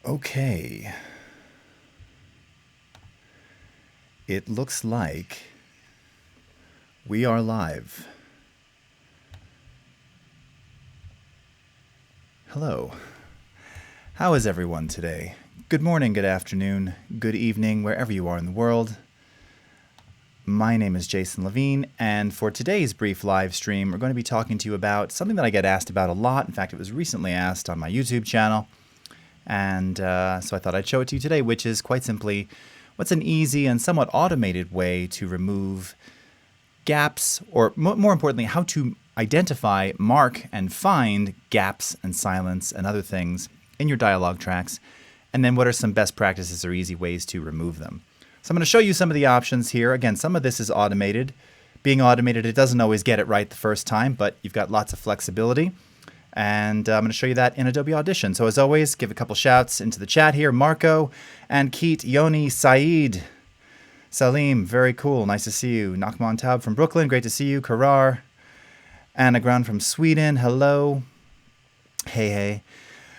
Okay. It looks like we are live. Hello. How is everyone today? Good morning, good afternoon, good evening, wherever you are in the world. My name is Jason Levine, and for today's brief live stream, we're going to be talking to you about something that I get asked about a lot. In fact, it was recently asked on my YouTube channel, and so I thought I'd show it to you today, which is quite simply what's an easy and somewhat automated way to remove gaps, or more importantly, how to identify, mark, and find gaps and silence and other things in your dialogue tracks, and then what are some best practices or easy ways to remove them. So I'm going to show you some of the options here. Again, some of this is automated. Being automated, it doesn't always get it right the first time, but you've got lots of flexibility. And I'm going to show you that in Adobe Audition. So as always, give a couple shouts into the chat here. Marco, and Keet, Yoni, Saeed, Salim, very cool. Nice to see you. Nachman Taub from Brooklyn, great to see you. Karar, Anna Grund from Sweden, hello. Hey.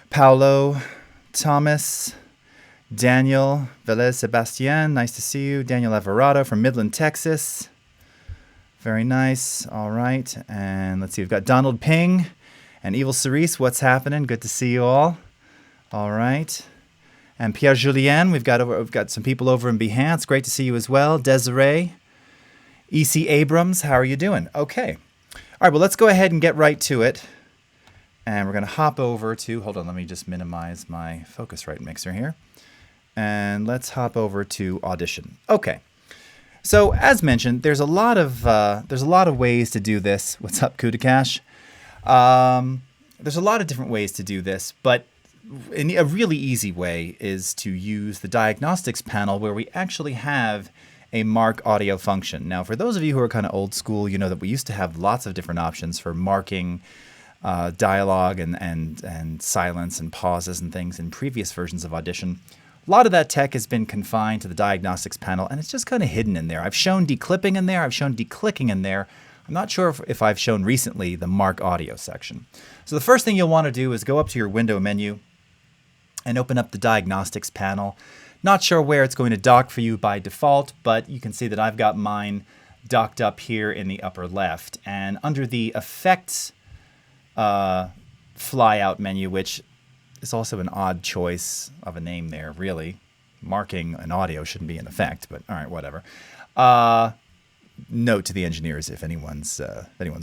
Paolo, Thomas, Daniel, Velez Sebastian, nice to see you. Daniel Everado from Midland, Texas. Very nice. All right. And let's see, we've got Donald Ping and Evil Cerise. What's happening? Good to see you all. All right. And Pierre Julien, we've got some people over in Behance. Great to see you as well. Desiree, E.C. Abrams, how are you doing? Okay. All right, well, let's go ahead and get right to it. And we're going to hop over to, hold on, let me just minimize my Focusrite mixer here. And let's hop over to Audition. Okay. So as mentioned, there's a lot of ways to do this. What's up, Kudakash? There's a lot of different ways to do this, but a really easy way is to use the Diagnostics Panel, where we actually have a mark audio function. Now, for those of you who are kind of old school, you know that we used to have lots of different options for marking dialogue and silence and pauses and things in previous versions of Audition. A lot of that tech has been confined to the Diagnostics Panel, and it's just kind of hidden in there. I've shown declipping in there. I've shown declicking in there. I'm not sure if I've shown recently the mark audio section. So the first thing you'll want to do is go up to your window menu and open up the Diagnostics Panel. Not sure where it's going to dock for you by default, but you can see that I've got mine docked up here in the upper left. And under the Effects flyout menu, which is also an odd choice of a name there, really. Marking an audio shouldn't be an effect, but all right, whatever. Note to the engineers if anyone's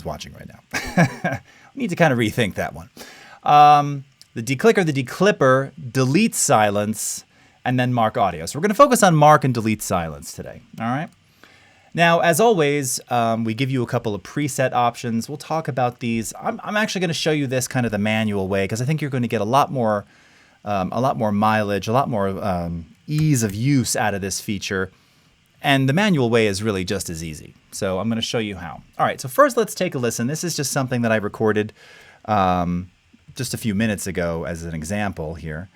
watching right now. We need to kind of rethink that one. The declicker, the declipper, delete silence, and then mark audio. So we're going to focus on mark and delete silence today. All right. Now, as always, we give you a couple of preset options. We'll talk about these. I'm actually going to show you this kind of the manual way, because I think you're going to get a lot more mileage, a lot more ease of use out of this feature. And the manual way is really just as easy. So I'm going to show you how. All right, so first let's take a listen. This is just something that I recorded just a few minutes ago as an example here.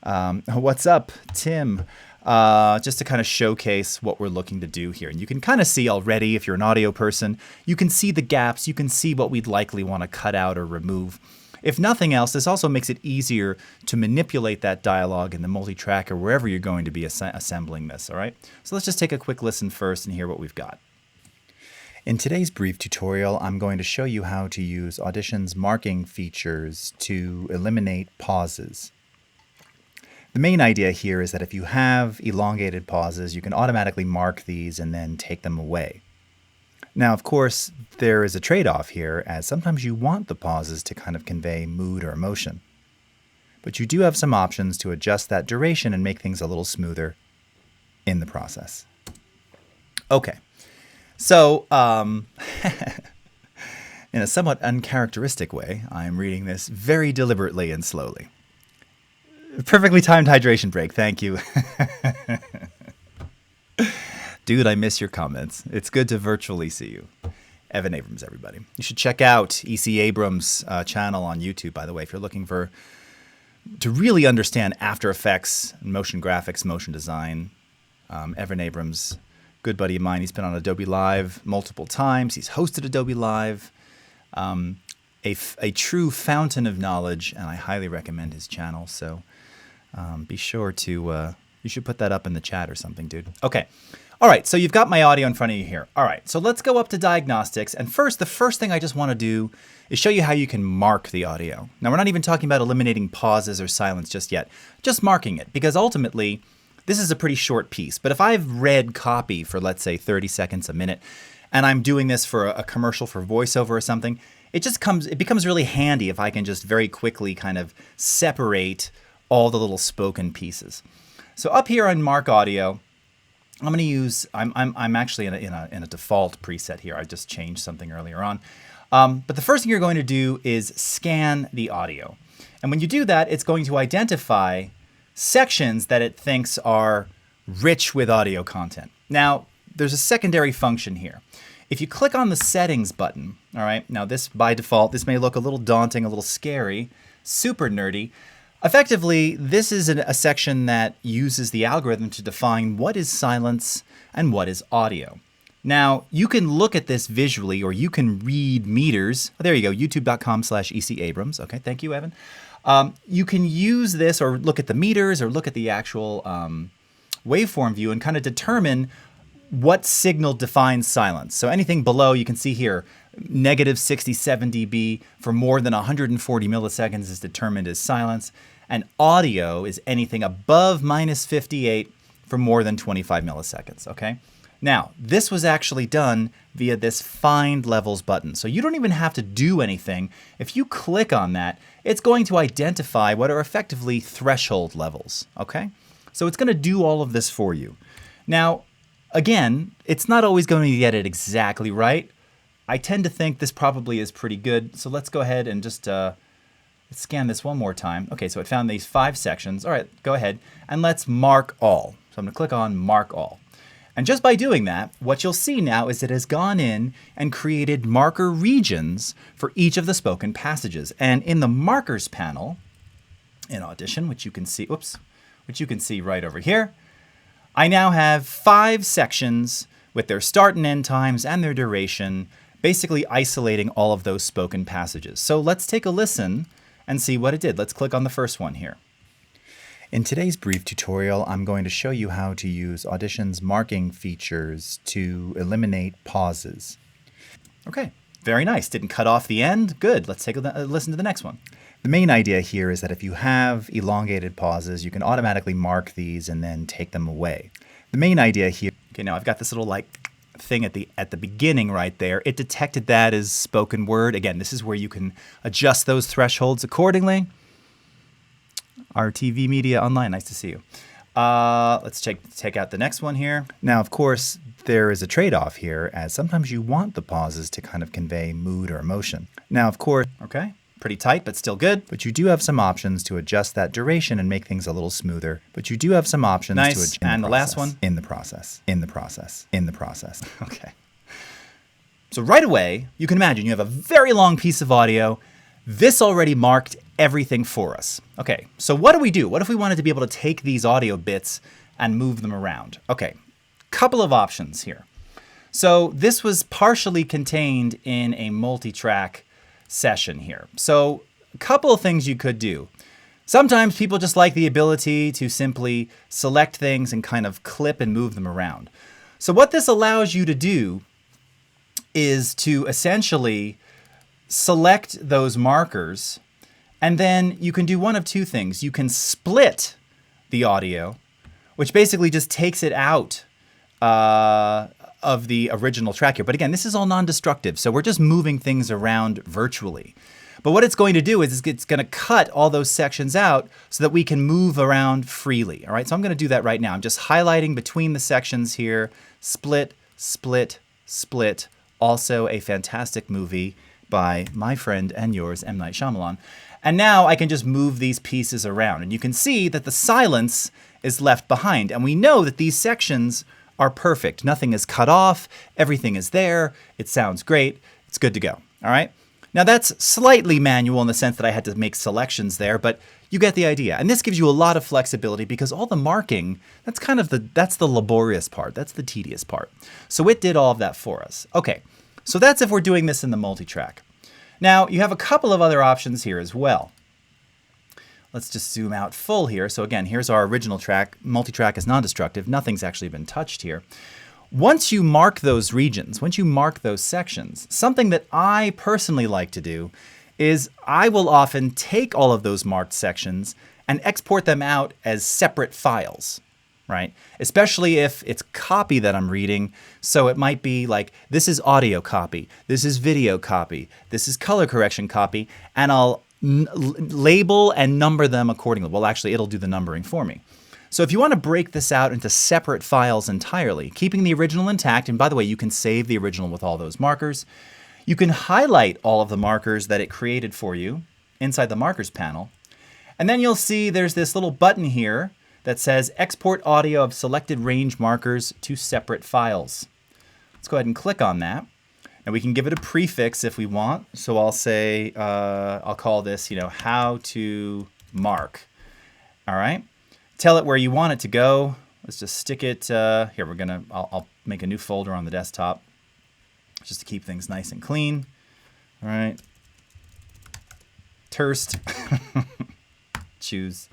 What's up, Tim? Just to kind of showcase what we're looking to do here. And you can kind of see already, if you're an audio person, you can see the gaps, you can see what we'd likely want to cut out or remove. If nothing else, this also makes it easier to manipulate that dialogue in the multitrack or wherever you're going to be assembling this, all right? So let's just take a quick listen first and hear what we've got. In today's brief tutorial, I'm going to show you how to use Audition's marking features to eliminate pauses. The main idea here is that if you have elongated pauses, you can automatically mark these and then take them away. Now, of course, there is a trade-off here, as sometimes you want the pauses to kind of convey mood or emotion. But you do have some options to adjust that duration and make things a little smoother in the process. Okay, so in a somewhat uncharacteristic way, I'm reading this very deliberately and slowly. Perfectly timed hydration break. Thank you. Dude, I miss your comments. It's good to virtually see you. Evan Abrams, everybody. You should check out E.C. Abrams' channel on YouTube, by the way, if you're looking to really understand After Effects, motion graphics, motion design. Evan Abrams, good buddy of mine. He's been on Adobe Live multiple times. He's hosted Adobe Live. A true fountain of knowledge, and I highly recommend his channel. So Be sure to, you should put that up in the chat or something, dude. Okay. All right, so you've got my audio in front of you here. All right, so let's go up to diagnostics. And first, the first thing I just want to do is show you how you can mark the audio. Now, we're not even talking about eliminating pauses or silence just yet, just marking it, because ultimately, this is a pretty short piece. But if I've read copy for, let's say, 30 seconds, a minute, and I'm doing this for a commercial for voiceover or something, it becomes really handy if I can just very quickly kind of separate all the little spoken pieces. So up here on Mark Audio, I'm going to use, I'm actually in a default preset here. I just changed something earlier on. But the first thing you're going to do is scan the audio. And when you do that, it's going to identify sections that it thinks are rich with audio content. Now, there's a secondary function here. If you click on the settings button, all right, now this by default, this may look a little daunting, a little scary, super nerdy. Effectively, this is a section that uses the algorithm to define what is silence and what is audio. Now, you can look at this visually, or you can read meters. Oh, there you go, youtube.com/ECAbrams. Okay, thank you, Evan. You can use this or look at the meters or look at the actual waveform view and kind of determine what signal defines silence. So anything below, you can see here, negative 67 dB for more than 140 milliseconds is determined as silence. And audio is anything above minus 58 for more than 25 milliseconds, okay? Now, this was actually done via this Find Levels button. So you don't even have to do anything. If you click on that, it's going to identify what are effectively threshold levels, okay? So it's going to do all of this for you. Now, again, it's not always going to get it exactly right. I tend to think this probably is pretty good. So let's go ahead and just let's scan this one more time. Okay, so it found these 5 sections. All right, go ahead and let's mark all. So I'm going to click on Mark All. And just by doing that, what you'll see now is it has gone in and created marker regions for each of the spoken passages. And in the markers panel in Audition, which you can see, which you can see right over here, I now have 5 sections with their start and end times and their duration, basically isolating all of those spoken passages. So let's take a listen and see what it did. Let's click on the first one here. In today's brief tutorial, I'm going to show you how to use Audition's marking features to eliminate pauses. Okay, very nice. Didn't cut off the end. Good. Let's take a listen to the next one. The main idea here is that if you have elongated pauses, you can automatically mark these and then take them away. The main idea here, okay, now I've got this little like thing at the beginning right there. It detected that as spoken word. Again, this is where you can adjust those thresholds accordingly. RTV Media Online, nice to see you. Let's take out the next one here. Now, of course, there is a trade-off here, as sometimes you want the pauses to kind of convey mood or emotion. Now, of course, okay, pretty tight, but still good. But you do have some options to adjust that duration and make things a little smoother. But you do have some options to adjust. And the last one? In the process. Okay. So right away, you can imagine you have a very long piece of audio. This already marked everything for us. Okay, so what do we do? What if we wanted to be able to take these audio bits and move them around? Okay, couple of options here. So this was partially contained in a multitrack session here. So a couple of things you could do. Sometimes people just like the ability to simply select things and kind of clip and move them around. So what this allows you to do is to essentially select those markers, and then you can do one of two things. You can split the audio, which basically just takes it out of the original track here. But again, this is all non-destructive, so we're just moving things around virtually. But what it's going to do is it's going to cut all those sections out so that we can move around freely. All right, so I'm going to do that right now. I'm just highlighting between the sections here. Split, split, split. Also a fantastic movie by my friend and yours, M. Night Shyamalan. And now I can just move these pieces around. And you can see that the silence is left behind. And we know that these sections are perfect. Nothing is cut off. Everything is there. It sounds great. It's good to go. All right. Now that's slightly manual in the sense that I had to make selections there, but you get the idea. And this gives you a lot of flexibility because all the marking, that's the laborious part. That's the tedious part. So it did all of that for us. Okay. So that's if we're doing this in the multitrack. Now, you have a couple of other options here as well. let's just zoom out full here. So again, here's our original track. Multitrack is non-destructive. Nothing's actually been touched here. Once you mark those regions, once you mark those sections, something that I personally like to do is I will often take all of those marked sections and export them out as separate files, right? Especially if it's copy that I'm reading. So it might be like, this is audio copy, this is video copy, this is color correction copy, and I'll label and number them accordingly. Well, actually, it'll do the numbering for me. So if you want to break this out into separate files entirely, keeping the original intact, and by the way, you can save the original with all those markers. You can highlight all of the markers that it created for you inside the markers panel. And then you'll see there's this little button here that says export audio of selected range markers to separate files. Let's go ahead and click on that. And we can give it a prefix if we want. So I'll say, I'll call this, how to mark. All right. Tell it where you want it to go. Let's just stick it here. I'll make a new folder on the desktop just to keep things nice and clean. All right. Terst. Choose.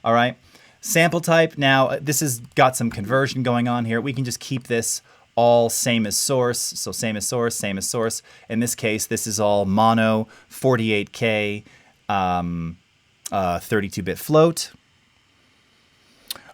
All right. Sample type. Now, this has got some conversion going on here. We can just keep this all same as source. So same as source, same as source. In this case, this is all mono 48K 32-bit float.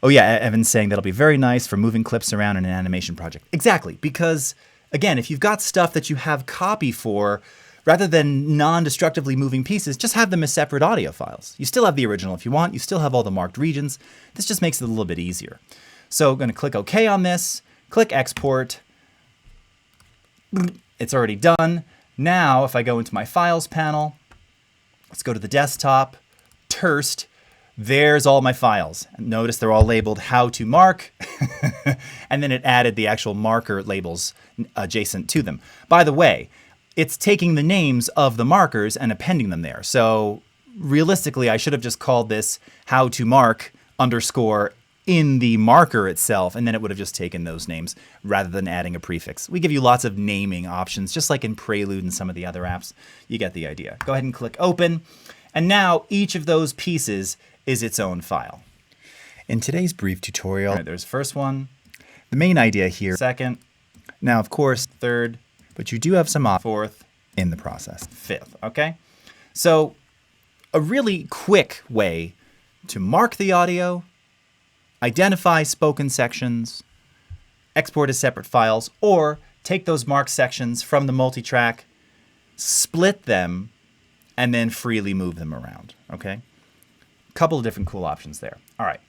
Oh yeah, Evan's saying that'll be very nice for moving clips around in an animation project. Exactly, because again, if you've got stuff that you have copy for, rather than non-destructively moving pieces, just have them as separate audio files. You still have the original if you want. You still have all the marked regions. This just makes it a little bit easier. So I'm going to click OK on this, click Export. It's already done. Now, if I go into my Files panel, let's go to the desktop, Terst. There's all my files. Notice they're all labeled how to mark, and then it added the actual marker labels adjacent to them. By the way, it's taking the names of the markers and appending them there. So realistically, I should have just called this how to mark _ in the marker itself, and then it would have just taken those names rather than adding a prefix. We give you lots of naming options, just like in Prelude and some of the other apps. You get the idea. Go ahead and click Open. And now each of those pieces is its own file. In today's brief tutorial, there's first one, the main idea here, second, now of course, third, but you do have some fourth in the process, fifth, okay? So a really quick way to mark the audio, identify spoken sections, export as separate files, or take those marked sections from the multitrack, split them, and then freely move them around, okay? Couple of different cool options there. All right,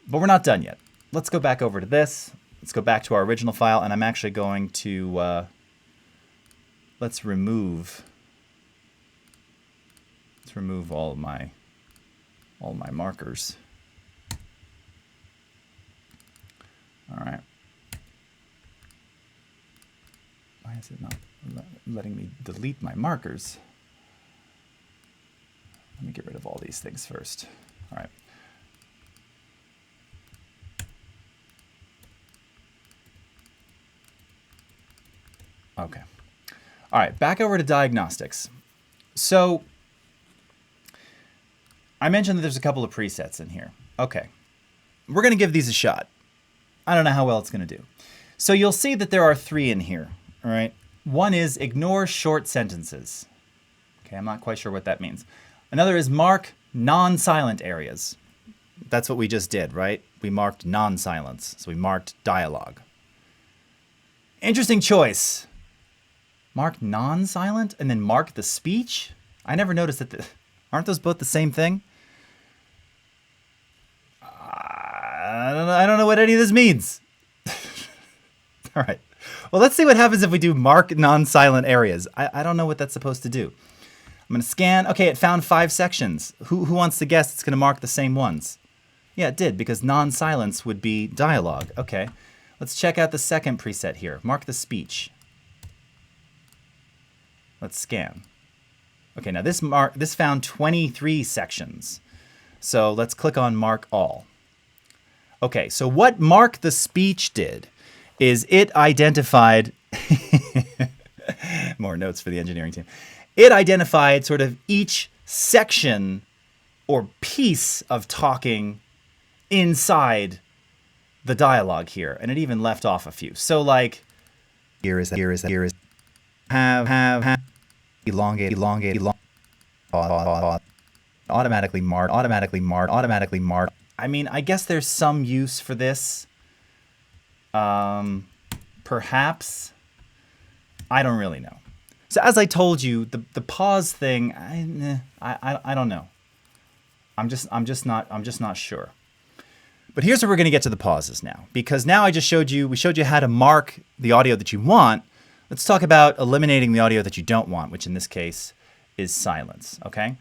but we're not done yet. Let's go back over to this. Let's go back to our original file, and I'm actually going to, let's remove all my markers. All right. Why is it not letting me delete my markers? Let me get rid of all these things first. All right. Okay. All right, back over to diagnostics. So I mentioned that there's a couple of presets in here. Okay. We're going to give these a shot. I don't know how well it's going to do. So you'll see that there are 3 in here. All right. One is ignore short sentences. Okay, I'm not quite sure what that means. Another is mark non-silent areas. That's what we just did, right? We marked non-silence, so we marked dialogue. Interesting choice. Mark non-silent and then mark the speech? I never noticed that. Aren't those both the same thing? I don't know what any of this means. All right. Well, let's see what happens if we do mark non-silent areas. I don't know what that's supposed to do. I'm going to scan. Okay, it found 5 sections. Who wants to guess it's going to mark the same ones? Yeah, it did, because non-silence would be dialogue. Okay, let's check out the second preset here. Mark the speech. Let's scan. Okay, now this found 23 sections. So let's click on Mark All. Okay, so what Mark the Speech did is it identified... More notes for the engineering team. It identified sort of each section or piece of talking inside the dialogue here, and it even left off a few. So like, here is have elongate automatically mark. I mean, I guess there's some use for this. Perhaps. I don't really know. So as I told you, the pause thing, I don't know. I'm just not sure. But here's where we're going to get to the pauses now, because now we showed you how to mark the audio that you want. Let's talk about eliminating the audio that you don't want, which in this case is silence, okay?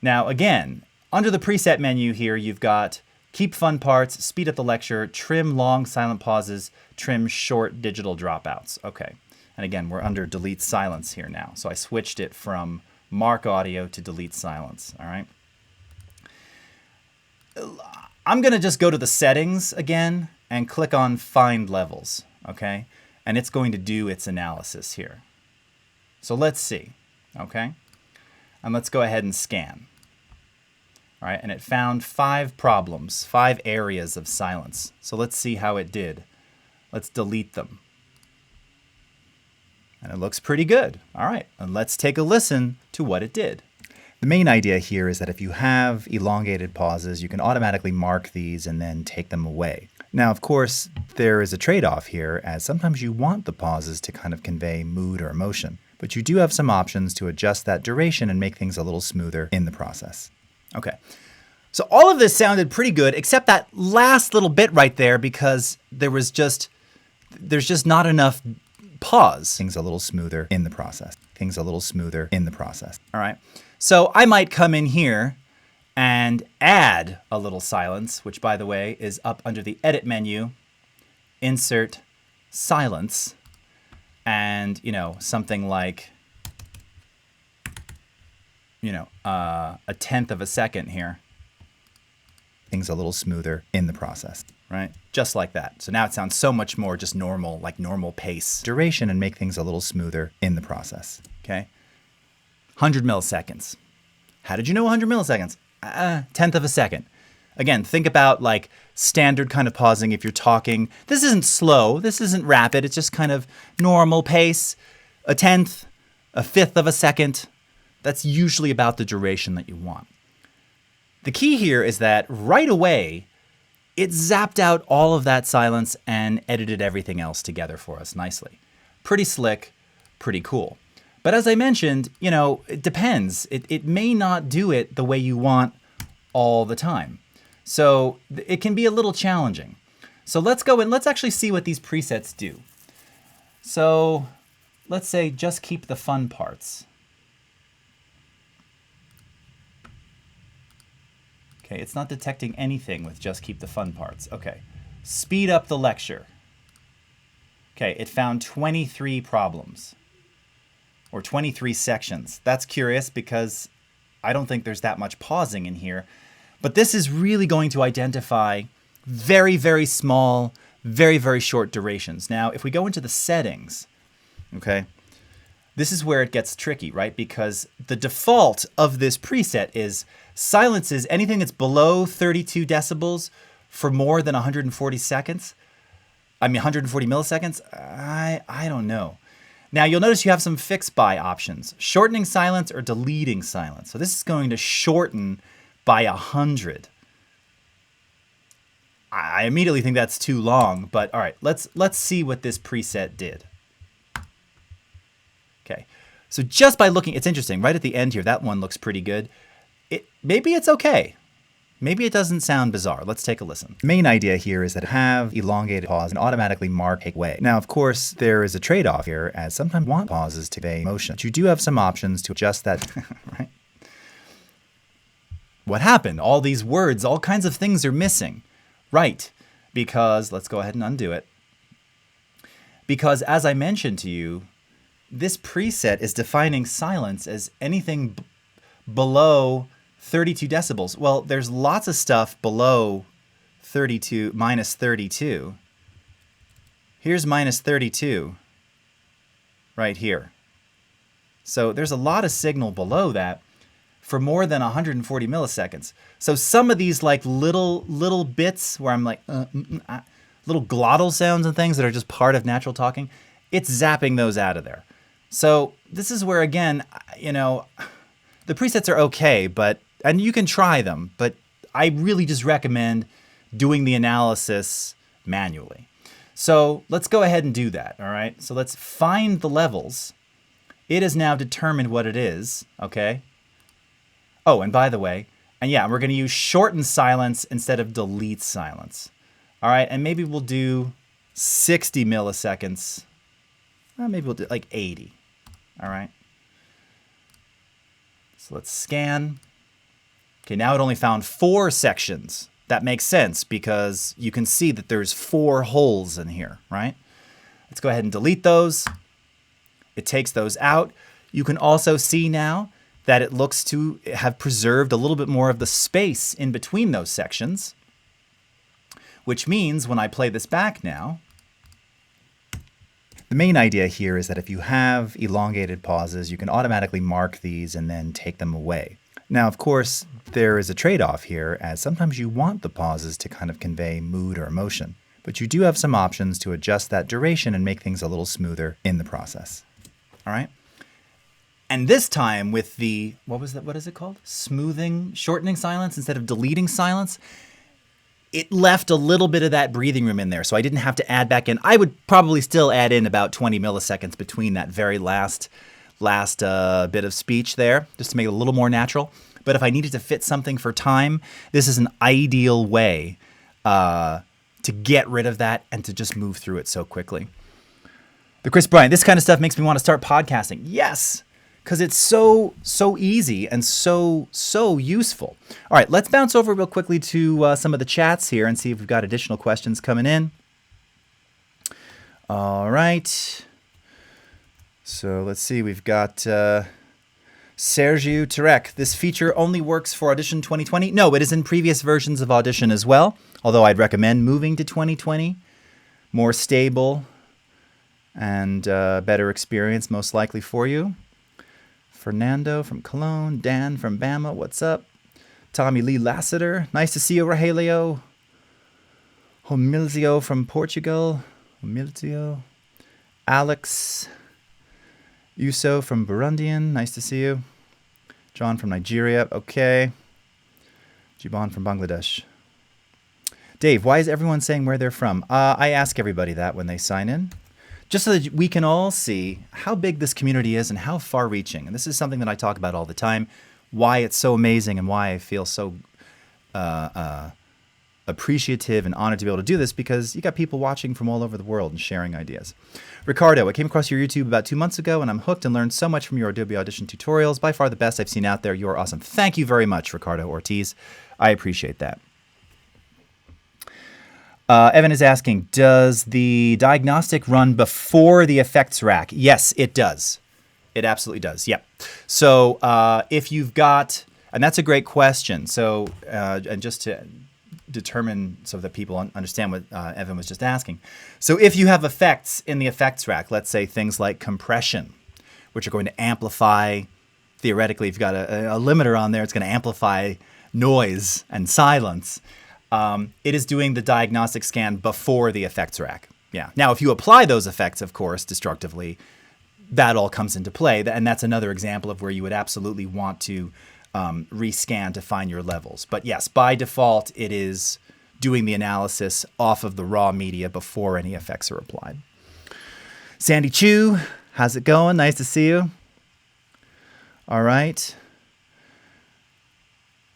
Now, again, under the preset menu here, you've got keep fun parts, speed up the lecture, trim long silent pauses, trim short digital dropouts. Okay. And again, we're under delete silence here now. So I switched it from mark audio to delete silence, all right? I'm going to just go to the settings again and click on find levels, okay? And it's going to do its analysis here. So let's see, okay? And let's go ahead and scan. All right, and it found 5 problems, 5 areas of silence. So let's see how it did. Let's delete them. And it looks pretty good. All right, and let's take a listen to what it did. The main idea here is that if you have elongated pauses, you can automatically mark these and then take them away. Now, of course, there is a trade-off here, as sometimes you want the pauses to kind of convey mood or emotion, but you do have some options to adjust that duration and make things a little smoother in the process. Okay, so all of this sounded pretty good, except that last little bit right there, because there's just not enough pause. Things a little smoother in the process. All right, so I might come in here and add a little silence, which by the way is up under the edit menu, insert silence, and something like a 1/10 of a second here. Things a little smoother in the process, right? Just like that. So now it sounds so much more just normal, like normal pace. Duration and make things a little smoother in the process, okay? 100 milliseconds. How did you know 100 milliseconds? 1/10 of a second. Again, think about like standard kind of pausing if you're talking. This isn't slow, this isn't rapid, it's just kind of normal pace. 1/10, 1/5 of a second. That's usually about the duration that you want. The key here is that right away, it zapped out all of that silence and edited everything else together for us nicely. Pretty slick, pretty cool. But as I mentioned, it depends. It may not do it the way you want all the time. So it can be a little challenging. So let's go and let's actually see what these presets do. So let's say just keep the fun parts. Okay, it's not detecting anything with just keep the fun parts. Okay, speed up the lecture. Okay, it found 23 problems or 23 sections. That's curious because I don't think there's that much pausing in here, but this is really going to identify very, very small, very, very short durations. Now, if we go into the settings, okay, this is where it gets tricky, right? Because the default of this preset is silences anything that's below 32 decibels for more than 140 seconds. I mean, 140 milliseconds. I don't know. Now you'll notice you have some fixed by options, shortening silence or deleting silence. So this is going to shorten by 100. I immediately think that's too long, but all right, let's see what this preset did. Okay, so just by looking, it's interesting, right at the end here, that one looks pretty good. Maybe it's okay. Maybe it doesn't sound bizarre. Let's take a listen. The main idea here is that have elongated pause and automatically mark take away. Now, of course, there is a trade-off here, as sometimes want pauses to convey emotion. But you do have some options to adjust that, right? What happened? All these words, all kinds of things are missing. Right, because, let's go ahead and undo it. Because as I mentioned to you, this preset is defining silence as anything below 32 decibels. Well, there's lots of stuff below 32, minus 32. Here's minus 32 right here. So there's a lot of signal below that. for more than 140 milliseconds. So some of these like little bits where I'm like, little glottal sounds and things that are just part of natural talking, it's zapping those out of there. So this is where, again, you know, the presets are okay, and you can try them, but I really just recommend doing the analysis manually. So let's go ahead and do that, all right? So let's find the levels. It has now determined what it is, okay? Oh, and by the way, and yeah, we're gonna use shorten silence instead of delete silence. All right, and maybe we'll do 60 milliseconds. Well, maybe we'll do like 80, all right? So let's scan. Okay, now it only found 4 sections. That makes sense because you can see that there's 4 holes in here, right? Let's go ahead and delete those. It takes those out. You can also see now that it looks to have preserved a little bit more of the space in between those sections, which means when I play this back now, the main idea here is that if you have elongated pauses, you can automatically mark these and then take them away. Now, of course, there is a trade-off here, as sometimes you want the pauses to kind of convey mood or emotion, but you do have some options to adjust that duration and make things a little smoother in the process. All right? And this time with the, what is it called? Shortening silence instead of deleting silence. It left a little bit of that breathing room in there, so I didn't have to add back in. I would probably still add in about 20 milliseconds between that very last bit of speech there, just to make it a little more natural. But if I needed to fit something for time, this is an ideal way to get rid of that and to just move through it so quickly. The Chris Bryant, this kind of stuff makes me want to start podcasting. Yes, because it's so easy and so useful. All right, let's bounce over real quickly to some of the chats here and see if we've got additional questions coming in. All right. So let's see, we've got Sergio Turek. This feature only works for Audition 2020. No, it is in previous versions of Audition as well, although I'd recommend moving to 2020. More stable and better experience most likely for you. Fernando from Cologne. Dan from Bama, what's up? Tommy Lee Lassiter, nice to see you, Rogelio. Homilzio from Portugal. Homilzio. Alex Uso from Burundian, nice to see you. John from Nigeria, okay. Jiban from Bangladesh. Dave, why is everyone saying where they're from? I ask everybody that when they sign in, just so that we can all see how big this community is and how far-reaching. And this is something that I talk about all the time, why it's so amazing and why I feel so appreciative and honored to be able to do this, because you got people watching from all over the world and sharing ideas. Ricardo, I came across your YouTube about 2 months ago and I'm hooked and learned so much from your Adobe Audition tutorials. By far the best I've seen out there. You're awesome. Thank you very much, Ricardo Ortiz. I appreciate that. Evan is asking, does the diagnostic run before the effects rack? Yes, it does. It absolutely does. Yep. So if you've got, and that's a great question. So, and just to determine so that people understand what Evan was just asking. So if you have effects in the effects rack, let's say things like compression, which are going to amplify, theoretically, if you've got a limiter on there, it's going to amplify noise and silence. It is doing the diagnostic scan before the effects rack. Yeah. Now, if you apply those effects, of course, destructively, that all comes into play. And that's another example of where you would absolutely want to rescan to find your levels. But yes, by default, it is doing the analysis off of the raw media before any effects are applied. Sandy Chu, how's it going? Nice to see you. All right.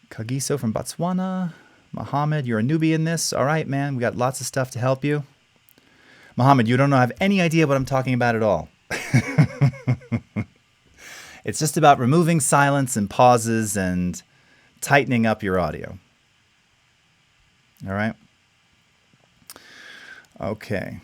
Kagiso from Botswana. Mohammed, you're a newbie in this. All right, man. We got lots of stuff to help you. Mohammed, you don't have any idea what I'm talking about at all. It's just about removing silence and pauses and tightening up your audio. All right? Okay.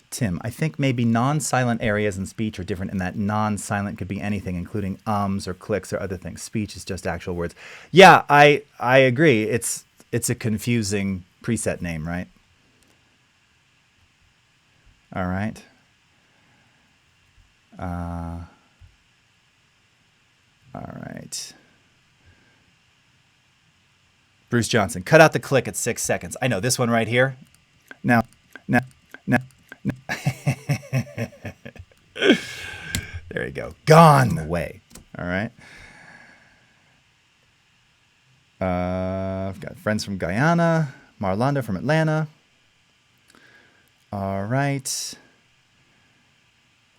Tim, I think maybe non-silent areas in speech are different in that non-silent could be anything, including ums or clicks or other things. Speech is just actual words. Yeah, I agree. It's a confusing preset name, right? All right. All right. Bruce Johnson, cut out the click at 6 seconds. I know this one right here. Now. There you go. Gone away. All right. I've got friends from Guyana. Marlonda from Atlanta. All right.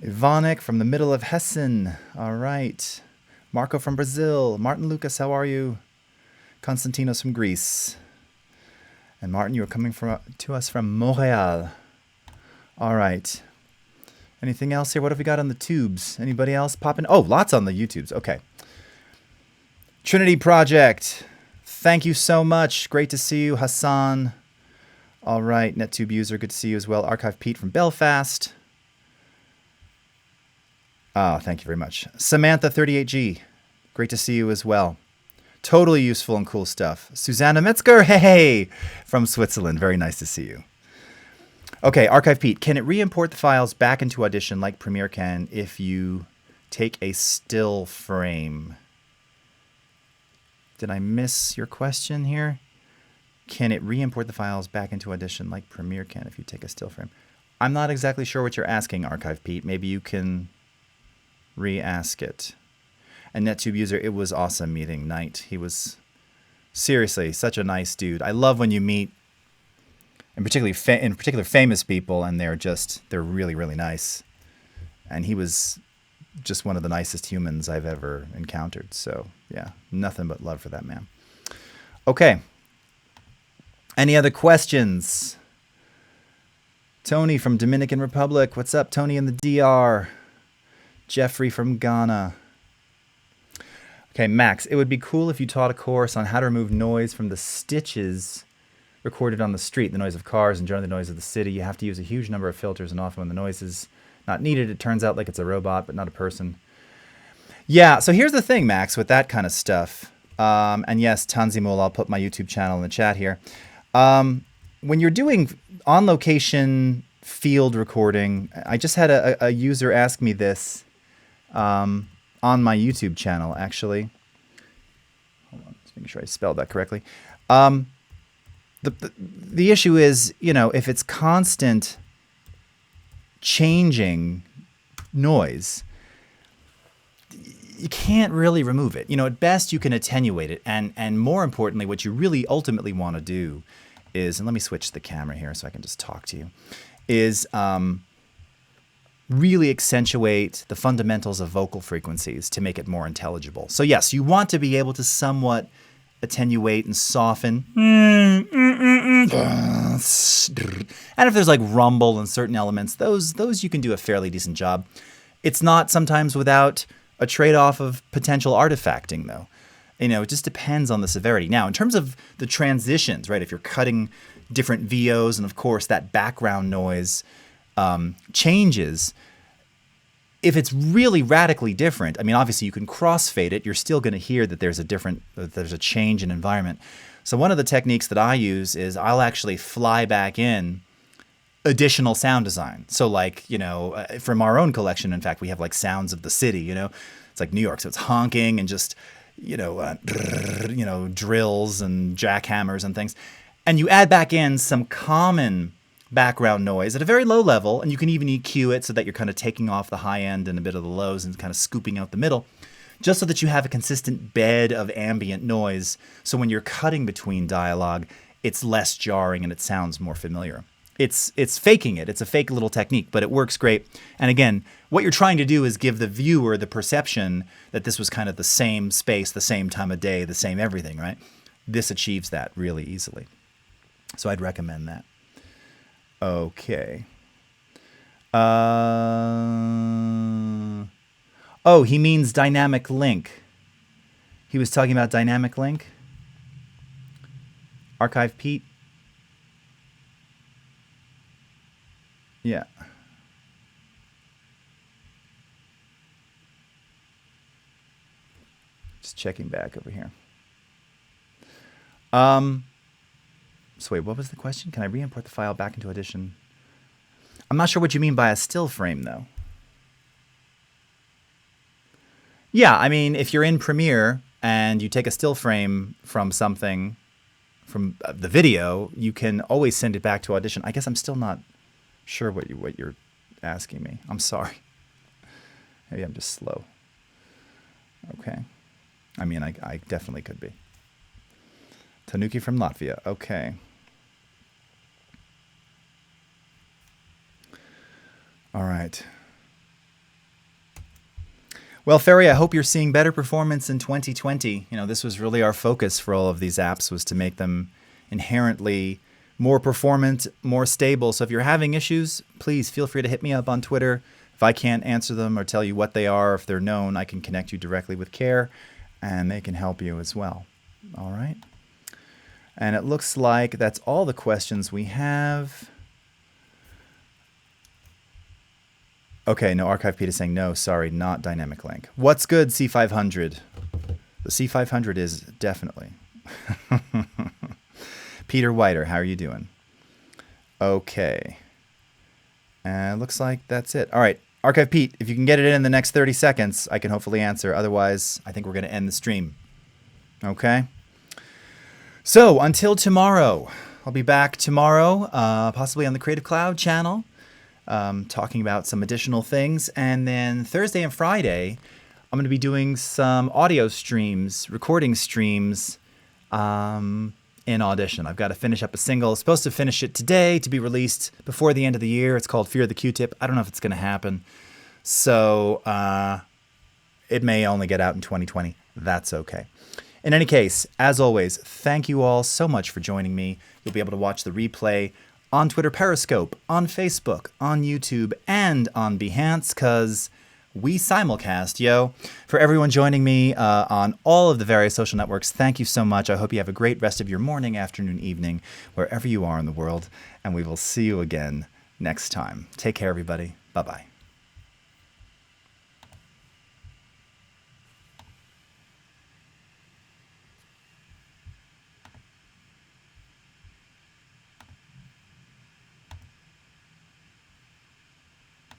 Ivanek from the middle of Hessen. All right. Marco from Brazil. Martin Lucas, how are you? Konstantinos from Greece. And Martin, you are coming to us from Montreal. All right. Anything else here? What have we got on the tubes? Anybody else popping? Oh, lots on the YouTubes. Okay. Trinity Project. Thank you so much. Great to see you, Hassan. All right. NetTube user, good to see you as well. Archive Pete from Belfast. Oh, thank you very much. Samantha 38G. Great to see you as well. Totally useful and cool stuff. Susanna Metzger, hey, from Switzerland. Very nice to see you. Okay, Archive Pete, can it re-import the files back into Audition like Premiere can if you take a still frame? Did I miss your question here? Can it re-import the files back into Audition like Premiere can if you take a still frame? I'm not exactly sure what you're asking, Archive Pete. Maybe you can re-ask it. And NetTube user, it was awesome meeting Knight. He was seriously such a nice dude. I love when you meet, in particular famous people, and they're really, really nice. And he was just one of the nicest humans I've ever encountered. So yeah, nothing but love for that man. Okay. Any other questions? Tony from Dominican Republic. What's up, Tony in the DR? Jeffrey from Ghana. Okay, Max, it would be cool if you taught a course on how to remove noise from the stitches recorded on the street, the noise of cars and generally the noise of the city. You have to use a huge number of filters, and often when the noise is not needed, it turns out like it's a robot, but not a person. Yeah, so here's the thing, Max, with that kind of stuff. And yes, Tanzimul, I'll put my YouTube channel in the chat here. When you're doing on-location field recording, I just had a user ask me this on my YouTube channel, actually. Hold on, just making sure I spelled that correctly. The issue is, if it's constant changing noise, you can't really remove it. At best you can attenuate it. And more importantly, what you really ultimately want to do is, and let me switch the camera here so I can just talk to you, is really accentuate the fundamentals of vocal frequencies to make it more intelligible. So yes, you want to be able to somewhat attenuate and soften. And if there's like rumble in certain elements, those you can do a fairly decent job. It's not sometimes without a trade-off of potential artifacting, though. It just depends on the severity. Now, in terms of the transitions, right, if you're cutting different VOs and, of course, that background noise changes, if it's really radically different, I mean, obviously you can crossfade it. You're still going to hear that there's a change in environment. So one of the techniques that I use is I'll actually fly back in additional sound design. So like, from our own collection, in fact, we have like sounds of the city, it's like New York. So it's honking and just, drills and jackhammers and things. And you add back in some common background noise at a very low level, and you can even EQ it so that you're kind of taking off the high end and a bit of the lows and kind of scooping out the middle, just so that you have a consistent bed of ambient noise. So when you're cutting between dialogue, it's less jarring and it sounds more familiar. It's faking it. It's a fake little technique, but it works great. And again, what you're trying to do is give the viewer the perception that this was kind of the same space, the same time of day, the same everything, right? This achieves that really easily. So I'd recommend that. Okay. Oh, he means dynamic link. He was talking about dynamic link. Archive Pete. Yeah. Just checking back over here. So wait, what was the question? Can I re-import the file back into Audition? I'm not sure what you mean by a still frame, though. Yeah, I mean, if you're in Premiere and you take a still frame from something, from the video, you can always send it back to Audition. I guess I'm still not sure what you're asking me. I'm sorry. Maybe I'm just slow. Okay. I mean, I definitely could be. Tanuki from Latvia. Okay. All right. Well, Ferry, I hope you're seeing better performance in 2020. You know, this was really our focus for all of these apps, was to make them inherently more performant, more stable. So if you're having issues, please feel free to hit me up on Twitter. If I can't answer them or tell you what they are, if they're known, I can connect you directly with Care, and they can help you as well. All right. And it looks like that's all the questions we have. Okay, no, Archive Pete is saying no, sorry, not Dynamic Link. What's good, C500? The C500 is definitely. Peter Whiter, how are you doing? Okay. And looks like that's it. All right, Archive Pete, if you can get it in the next 30 seconds, I can hopefully answer. Otherwise, I think we're going to end the stream. Okay? So, until tomorrow, I'll be back tomorrow, possibly on the Creative Cloud channel, talking about some additional things. And then Thursday and Friday, I'm going to be doing some audio streams, recording streams in Audition. I've got to finish up a single. I'm supposed to finish it today to be released before the end of the year. It's called Fear the Q-Tip. I don't know if it's going to happen. So it may only get out in 2020. That's okay. In any case, as always, thank you all so much for joining me. You'll be able to watch the replay on Twitter Periscope, on Facebook, on YouTube, and on Behance, because we simulcast, yo. For everyone joining me on all of the various social networks, thank you so much. I hope you have a great rest of your morning, afternoon, evening, wherever you are in the world, and we will see you again next time. Take care, everybody. Bye-bye.